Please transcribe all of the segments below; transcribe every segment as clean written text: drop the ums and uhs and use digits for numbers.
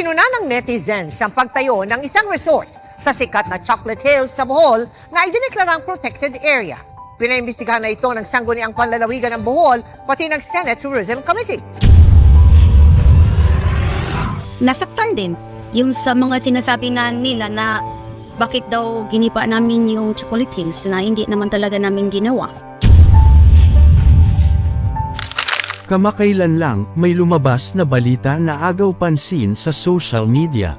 Inuna ng netizens ang pagtayo ng isang resort sa sikat na Chocolate Hills sa Bohol na idineklarang protected area. Pinaimbestigahan na ito ng sangguniang panlalawigan ng Bohol pati ng Senate Tourism Committee. Nasaktan din yung sa mga sinasabi na nila na bakit daw ginipa namin yung Chocolate Hills na hindi naman talaga namin ginawa. Kamakailan lang, may lumabas na balita na agaw pansin sa social media.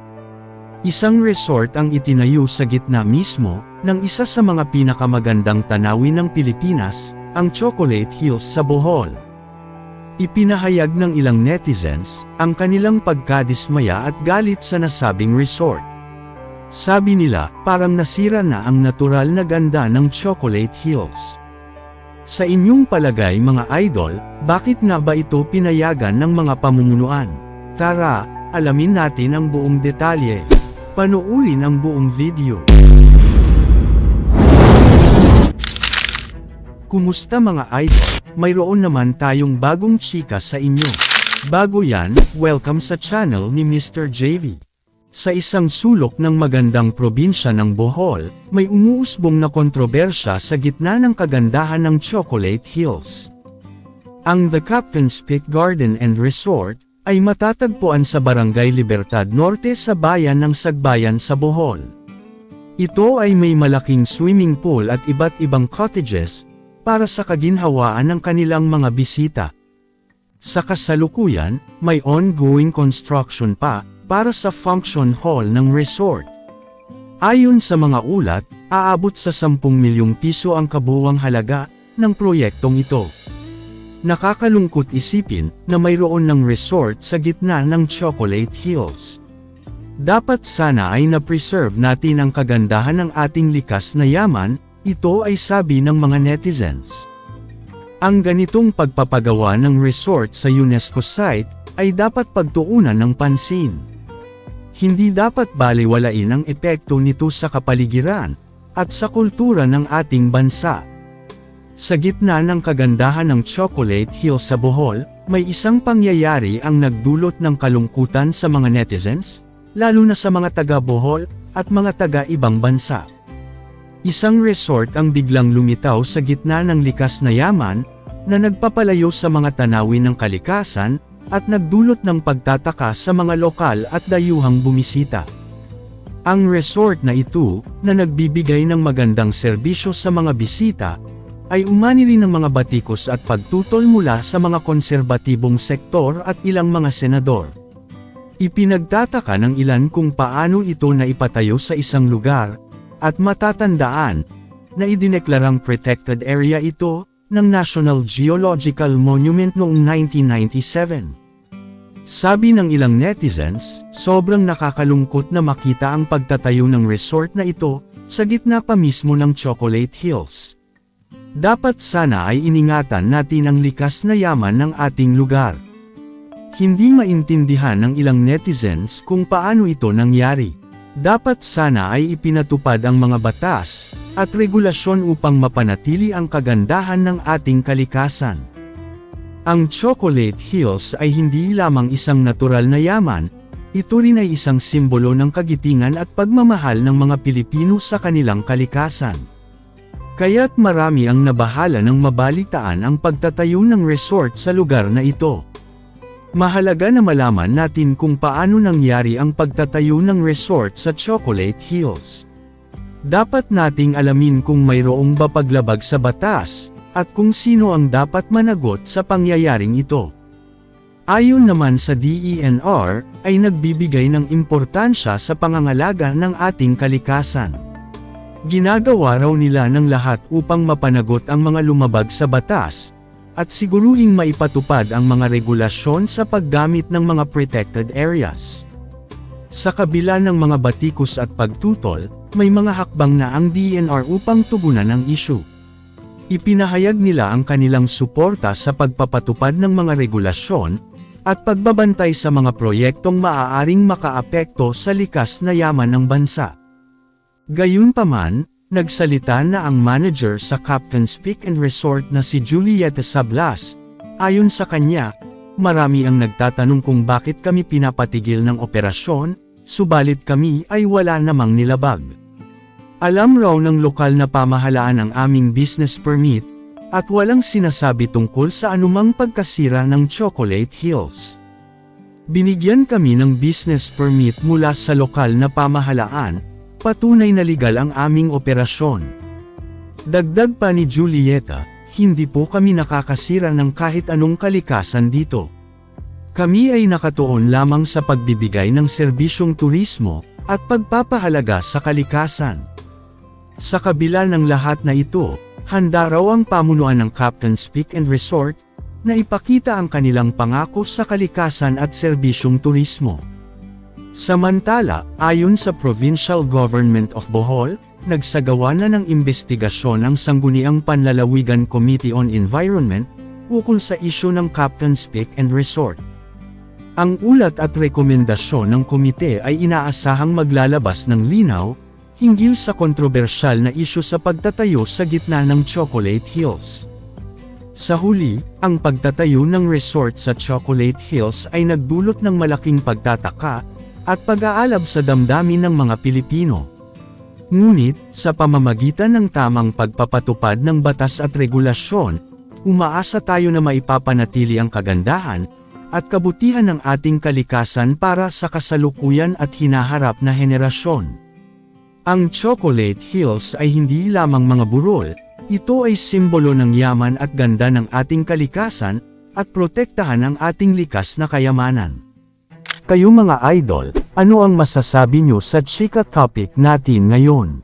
Isang resort ang itinayo sa gitna mismo ng isa sa mga pinakamagandang tanawin ng Pilipinas, ang Chocolate Hills sa Bohol. Ipinahayag ng ilang netizens ang kanilang pagkadismaya at galit sa nasabing resort. Sabi nila, parang nasira na ang natural na ganda ng Chocolate Hills. Sa inyong palagay mga idol, bakit nga ba ito pinayagan ng mga pamumunuan? Tara, alamin natin ang buong detalye. Panoorin ang buong video. Kumusta mga idol? Mayroon naman tayong bagong chika sa inyo. Bago yan, welcome sa channel ni Mr. JV. Sa isang sulok ng magandang probinsya ng Bohol, may umuusbong na kontrobersya sa gitna ng kagandahan ng Chocolate Hills. Ang The Captain's Peak Garden and Resort ay matatagpuan sa Barangay Libertad Norte sa bayan ng Sagbayan sa Bohol. Ito ay may malaking swimming pool at iba't ibang cottages para sa kaginhawaan ng kanilang mga bisita. Sa kasalukuyan, may ongoing construction pa para sa function hall ng resort. Ayon sa mga ulat, aabot sa 10 milyong piso ang kabuuang halaga ng proyektong ito. Nakakalungkot isipin na mayroon ng resort sa gitna ng Chocolate Hills. Dapat sana ay na-preserve natin ang kagandahan ng ating likas na yaman, ito ay sabi ng mga netizens. Ang ganitong pagpapagawa ng resort sa UNESCO site ay dapat pagtuunan ng pansin. Hindi dapat balewalain ang epekto nito sa kapaligiran at sa kultura ng ating bansa. Sa gitna ng kagandahan ng Chocolate Hills sa Bohol, may isang pangyayari ang nagdulot ng kalungkutan sa mga netizens, lalo na sa mga taga-Bohol at mga taga-ibang bansa. Isang resort ang biglang lumitaw sa gitna ng likas na yaman, na nagpapalayo sa mga tanawin ng kalikasan, at nagdulot ng pagtataka sa mga lokal at dayuhang bumisita. Ang resort na ito, na nagbibigay ng magandang serbisyo sa mga bisita, ay umani rin ng mga batikos at pagtutol mula sa mga konserbatibong sektor at ilang mga senador. Ipinagtataka ng ilan kung paano ito naipatayo sa isang lugar, at matatandaan, na idineklarang protected area ito, ng National Geological Monument noong 1997. Sabi ng ilang netizens, sobrang nakakalungkot na makita ang pagtatayo ng resort na ito, sa gitna pa mismo ng Chocolate Hills. Dapat sana ay iningatan natin ang likas na yaman ng ating lugar. Hindi maintindihan ng ilang netizens kung paano ito nangyari. Dapat sana ay ipinatupad ang mga batas at regulasyon upang mapanatili ang kagandahan ng ating kalikasan. Ang Chocolate Hills ay hindi lamang isang natural na yaman, ito rin ay isang simbolo ng kagitingan at pagmamahal ng mga Pilipino sa kanilang kalikasan. Kaya't marami ang nabahala ng mabalitaan ang pagtatayo ng resort sa lugar na ito. Mahalaga na malaman natin kung paano nangyari ang pagtatayo ng resort sa Chocolate Hills. Dapat nating alamin kung mayroong ba paglabag sa batas, at kung sino ang dapat managot sa pangyayaring ito. Ayon naman sa DENR, ay nagbibigay ng importansya sa pangangalaga ng ating kalikasan. Ginagawa raw nila ng lahat upang mapanagot ang mga lumabag sa batas, at siguruhing maipatupad ang mga regulasyon sa paggamit ng mga protected areas. Sa kabila ng mga batikos at pagtutol, may mga hakbang na ang DENR upang tugunan ang issue. Ipinahayag nila ang kanilang suporta sa pagpapatupad ng mga regulasyon, at pagbabantay sa mga proyektong maaaring makaapekto sa likas na yaman ng bansa. Gayunpaman, nagsalita na ang manager sa Captain's Peak and Resort na si Julieta Sablas. Ayon sa kanya, marami ang nagtatanong kung bakit kami pinapatigil ng operasyon, subalit kami ay wala namang nilabag. Alam raw ng lokal na pamahalaan ang aming business permit, at walang sinasabi tungkol sa anumang pagkasira ng Chocolate Hills. Binigyan kami ng business permit mula sa lokal na pamahalaan, patunay na legal ang aming operasyon. Dagdag pa ni Julieta, hindi po kami nakakasira ng kahit anong kalikasan dito. Kami ay nakatuon lamang sa pagbibigay ng serbisyong turismo, at pagpapahalaga sa kalikasan. Sa kabila ng lahat na ito, handa raw ang pamunuan ng Captain's Peak and Resort, na ipakita ang kanilang pangako sa kalikasan at serbisyong turismo. Samantala, ayon sa Provincial Government of Bohol, nagsagawa na ng investigasyon ang Sangguniang Panlalawigan Committee on Environment, ukol sa isyu ng Captain's Peak and Resort. Ang ulat at rekomendasyon ng komite ay inaasahang maglalabas ng linaw, hinggil sa kontrobersyal na isyu sa pagtatayo sa gitna ng Chocolate Hills. Sa huli, ang pagtatayo ng resort sa Chocolate Hills ay nagdulot ng malaking pagtataka, at pag-aalab sa damdamin ng mga Pilipino. Ngunit, sa pamamagitan ng tamang pagpapatupad ng batas at regulasyon, umaasa tayo na maipapanatili ang kagandahan, at kabutihan ng ating kalikasan para sa kasalukuyan at hinaharap na henerasyon. Ang Chocolate Hills ay hindi lamang mga burol, ito ay simbolo ng yaman at ganda ng ating kalikasan, at protektahan ang ating likas na kayamanan. Kayo mga idol, ano ang masasabi nyo sa chika topic natin ngayon?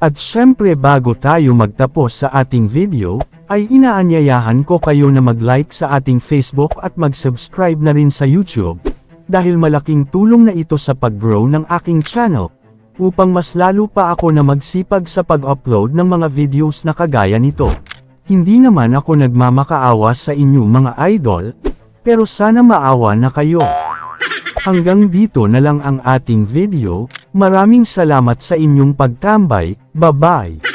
At syempre bago tayo magtapos sa ating video, ay inaanyayahan ko kayo na mag-like sa ating Facebook at mag-subscribe na rin sa YouTube, dahil malaking tulong na ito sa pag-grow ng aking channel, upang mas lalo pa ako na magsipag sa pag-upload ng mga videos na kagaya nito. Hindi naman ako nagmamakaawa sa inyo mga idol, pero sana maawa na kayo. Hanggang dito na lang ang ating video, maraming salamat sa inyong pagtambay, bye-bye!